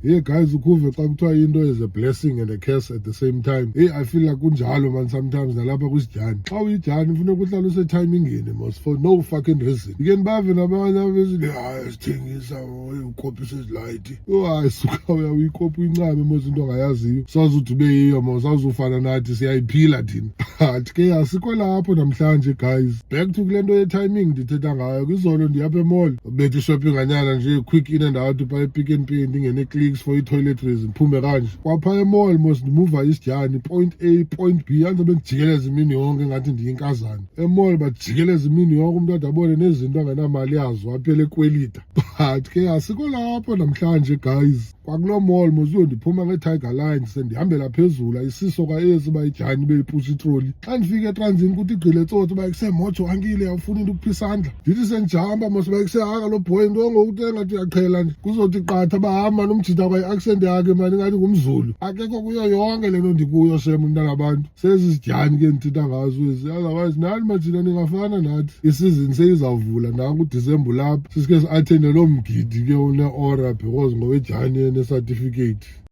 Hey guys, ukhuve xa kuthiwa into is a blessing and a curse at the same time. Hey, I feel like kunjalo man sometimes nalapha kwisijani. Xa uyijani funeka uhlale usetimingini mos for no fucking reason. Ngeke bave nabanye abezile hayi sithengisa ukopisa izilayithi. Hayi suka uyikopa uyincame mos into ongayaziyo. Sazuthi ube yiyo mos awuzufana nathi siyayiphila thina. Athi ke asikho lapho namhlanje guys. Back to kule nto ye-timing ndithetha ngayo. Kwizolo ndiyapha emall. Bethe ishopping anyana nje quick in and out pa Pick n Pay ndingene clicks for i-toiletries ndiphume kanje. Kwapha emall mos ndimuva isijani point A point B andibe ndijikeleza imini yonke ngathi ndiyinkazana. Emall bajikeleza imini yonke umuntu ade abone nezinto angenamali yazo aphele ekwelita. But ke asikho lapho namhlanje guys. Kwakulo mall mos uyondiphuma nge-Tiger Line sendihambela phezulu ayisiso kwaezi bayijani beyipusha itroli. Xa ndifika eTransini kuthi igqile tsotsi uba kusemoto wankile awufuni into ukupha isandla. Ndithi sendijahamba mos uba kusehaka lo boy into ngokuthi engathi uyaqhela nje kuzothi qatha bahamba nomjida kwayi-accent yakhe mani ngathi ngumZulu. Akekho kuyo yonke le nto ndikuyo shem mntanabantu. Sezizijani ke ndithetha ngazo ezi otherwise nani majina ningafana nathi. Isizini seyizawuvula nanku uDisemba ulapha sisike si-athende loo mgidi ke une-ora because ngowejani ene-certificate.